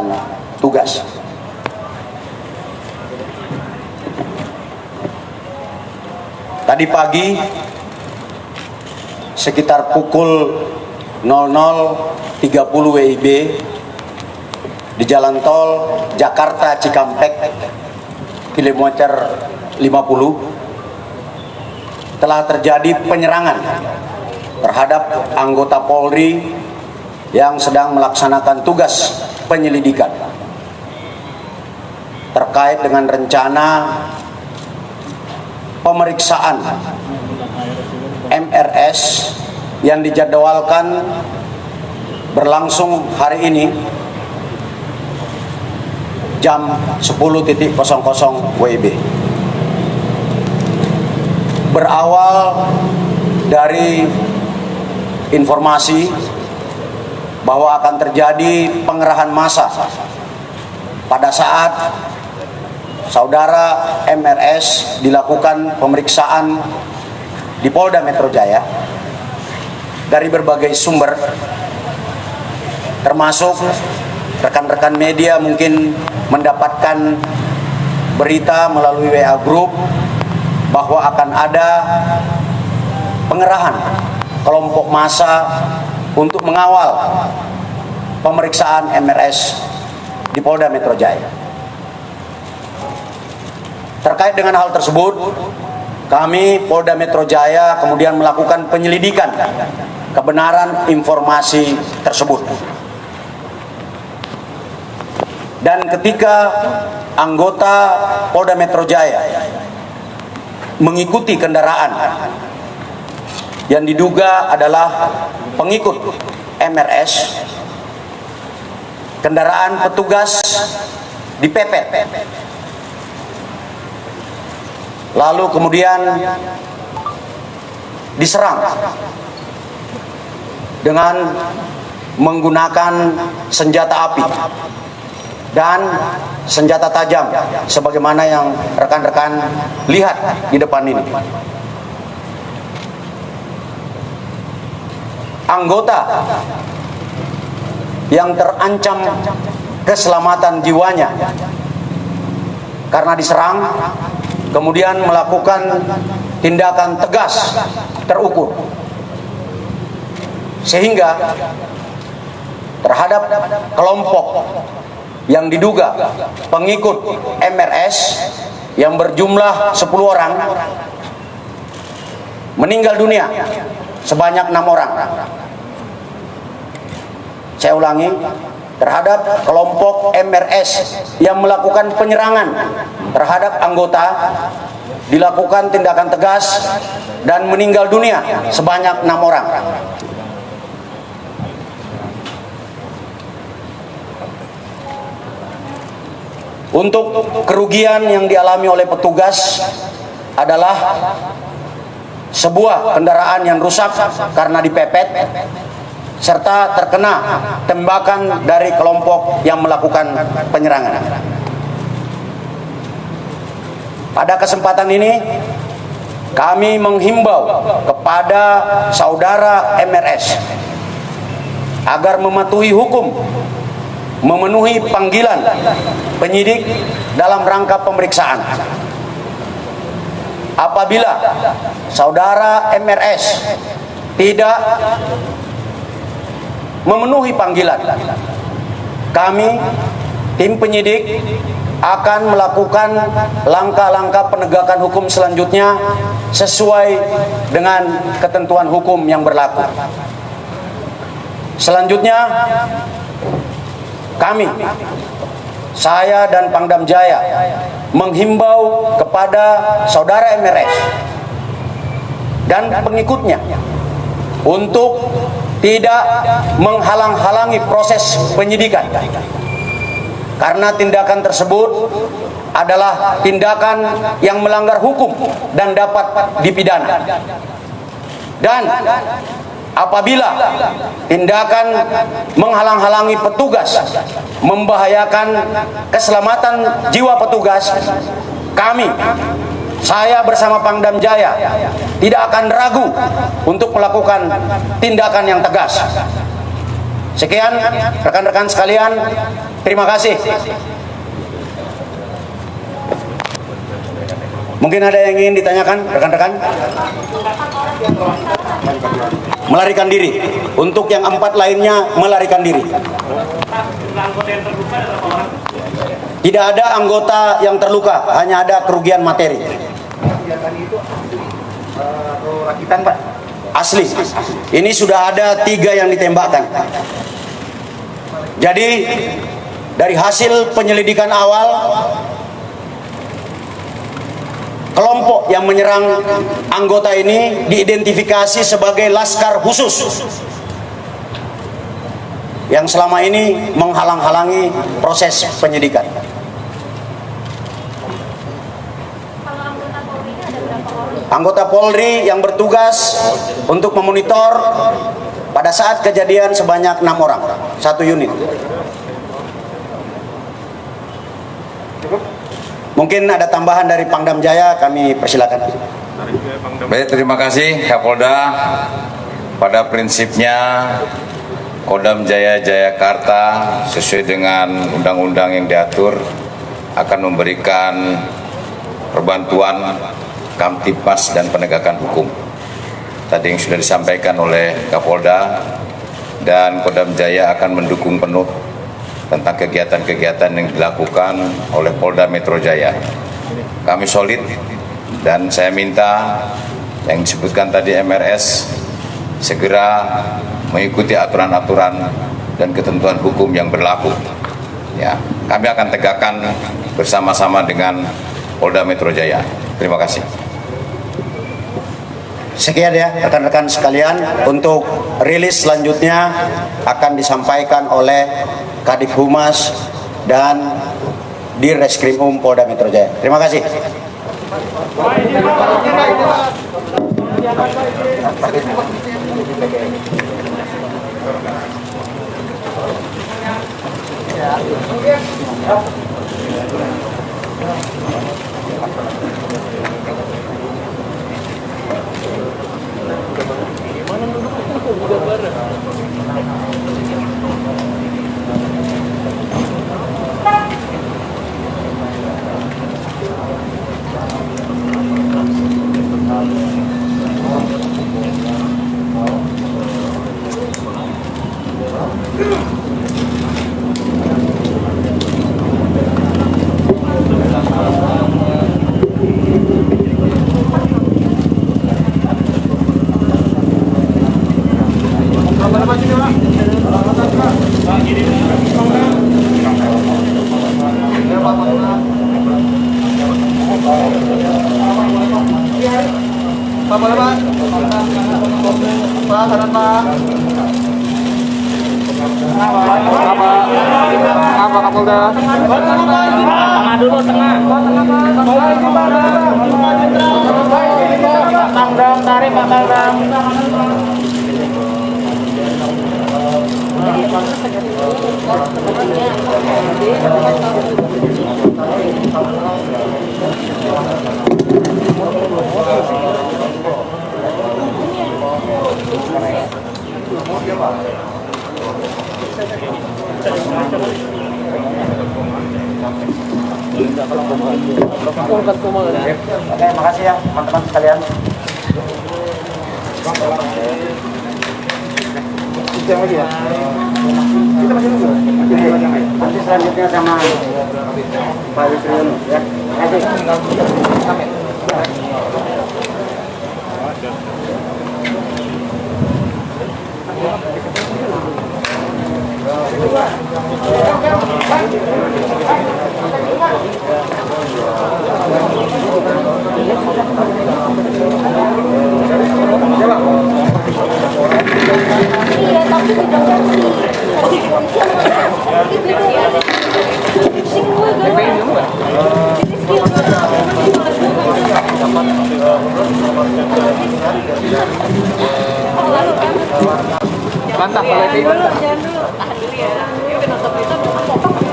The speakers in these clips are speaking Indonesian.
melaksanakan tugas. Tadi pagi sekitar pukul 00.30 WIB di jalan tol Jakarta Cikampek kilometer 50 telah terjadi penyerangan terhadap anggota Polri yang sedang melaksanakan tugas penyelidikan terkait dengan rencana pemeriksaan MRS yang dijadwalkan berlangsung hari ini jam 10.00 WIB. Berawal dari informasi bahwa akan terjadi pengerahan massa pada saat saudara MRS dilakukan pemeriksaan di Polda Metro Jaya. Dari berbagai sumber, termasuk rekan-rekan media mungkin mendapatkan berita melalui WA Group bahwa akan ada pengerahan kelompok massa untuk mengawal pemeriksaan MRS di Polda Metro Jaya. Terkait dengan hal tersebut, kami Polda Metro Jaya kemudian melakukan penyelidikan kebenaran informasi tersebut. Dan ketika anggota Polda Metro Jaya mengikuti kendaraan yang diduga adalah pengikut MRS, kendaraan petugas dipepet, lalu kemudian diserang dengan menggunakan senjata api dan senjata tajam sebagaimana yang rekan-rekan lihat di depan ini. Anggota yang terancam keselamatan jiwanya karena diserang kemudian melakukan tindakan tegas terukur, sehingga terhadap kelompok yang diduga pengikut MRS yang berjumlah 10 orang meninggal dunia sebanyak 6 orang. Saya ulangi, terhadap kelompok MRS yang melakukan penyerangan terhadap anggota dilakukan tindakan tegas dan meninggal dunia sebanyak 6 orang. Untuk kerugian yang dialami oleh petugas adalah sebuah kendaraan yang rusak karena dipepet serta terkena tembakan dari kelompok yang melakukan penyerangan. Pada kesempatan ini kami menghimbau kepada saudara MRS agar mematuhi hukum, memenuhi panggilan penyidik dalam rangka pemeriksaan. Apabila saudara MRS tidak memenuhi panggilan, kami tim penyidik akan melakukan langkah-langkah penegakan hukum selanjutnya sesuai dengan ketentuan hukum yang berlaku. Selanjutnya, kami, saya dan Pangdam Jaya menghimbau kepada saudara MRS dan pengikutnya untuk tidak menghalang-halangi proses penyidikan, karena tindakan tersebut adalah tindakan yang melanggar hukum dan dapat dipidana. Dan apabila tindakan menghalang-halangi petugas membahayakan keselamatan jiwa petugas, kami, saya bersama Pangdam Jaya tidak akan ragu untuk melakukan tindakan yang tegas. Sekian rekan-rekan sekalian, terima kasih. Mungkin ada yang ingin ditanyakan rekan-rekan? Melarikan diri. Untuk yang 4 lainnya melarikan diri. Tidak ada anggota yang terluka, hanya ada kerugian materi. Rakitan, Pak. Asli. Ini sudah ada 3 yang ditembakkan. Jadi dari hasil penyelidikan awal, kelompok yang menyerang anggota ini diidentifikasi sebagai Laskar Khusus yang selama ini menghalang-halangi proses penyidikan. Anggota Polri yang bertugas untuk memonitor pada saat kejadian sebanyak 6 orang, 1 unit. Mungkin ada tambahan dari Pangdam Jaya, kami persilakan. Baik, terima kasih Kapolda. Pada prinsipnya Kodam Jaya Jayakarta sesuai dengan undang-undang yang diatur akan memberikan perbantuan Kamtibmas dan penegakan hukum. Tadi yang sudah disampaikan oleh Kapolda, dan Kodam Jaya akan mendukung penuh tentang kegiatan-kegiatan yang dilakukan oleh Polda Metro Jaya. Kami solid, dan saya minta yang disebutkan tadi MRS segera mengikuti aturan-aturan dan ketentuan hukum yang berlaku. Ya, kami akan tegakkan bersama-sama dengan Polda Metro Jaya. Terima kasih. Sekian ya rekan-rekan sekalian, untuk rilis selanjutnya akan disampaikan oleh Kadif Humas dan Dirreskrim Polda Metro Jaya. Terima kasih. Tengah dulu, tengah. Pangdam, tarik Pak Pangdam. Oke, makasih ya teman-teman sekalian. Nanti selanjutnya sama Pak Wisnu ya. Iya, tapi beda versi. Versi Bantah kalau itu. Jangan dulu, tahan dulu ya. Ini penonton kita ini belum yang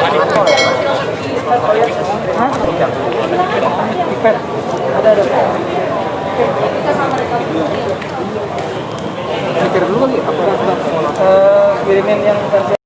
dibilang Mikir dulu lagi, apakah kirimin yang versi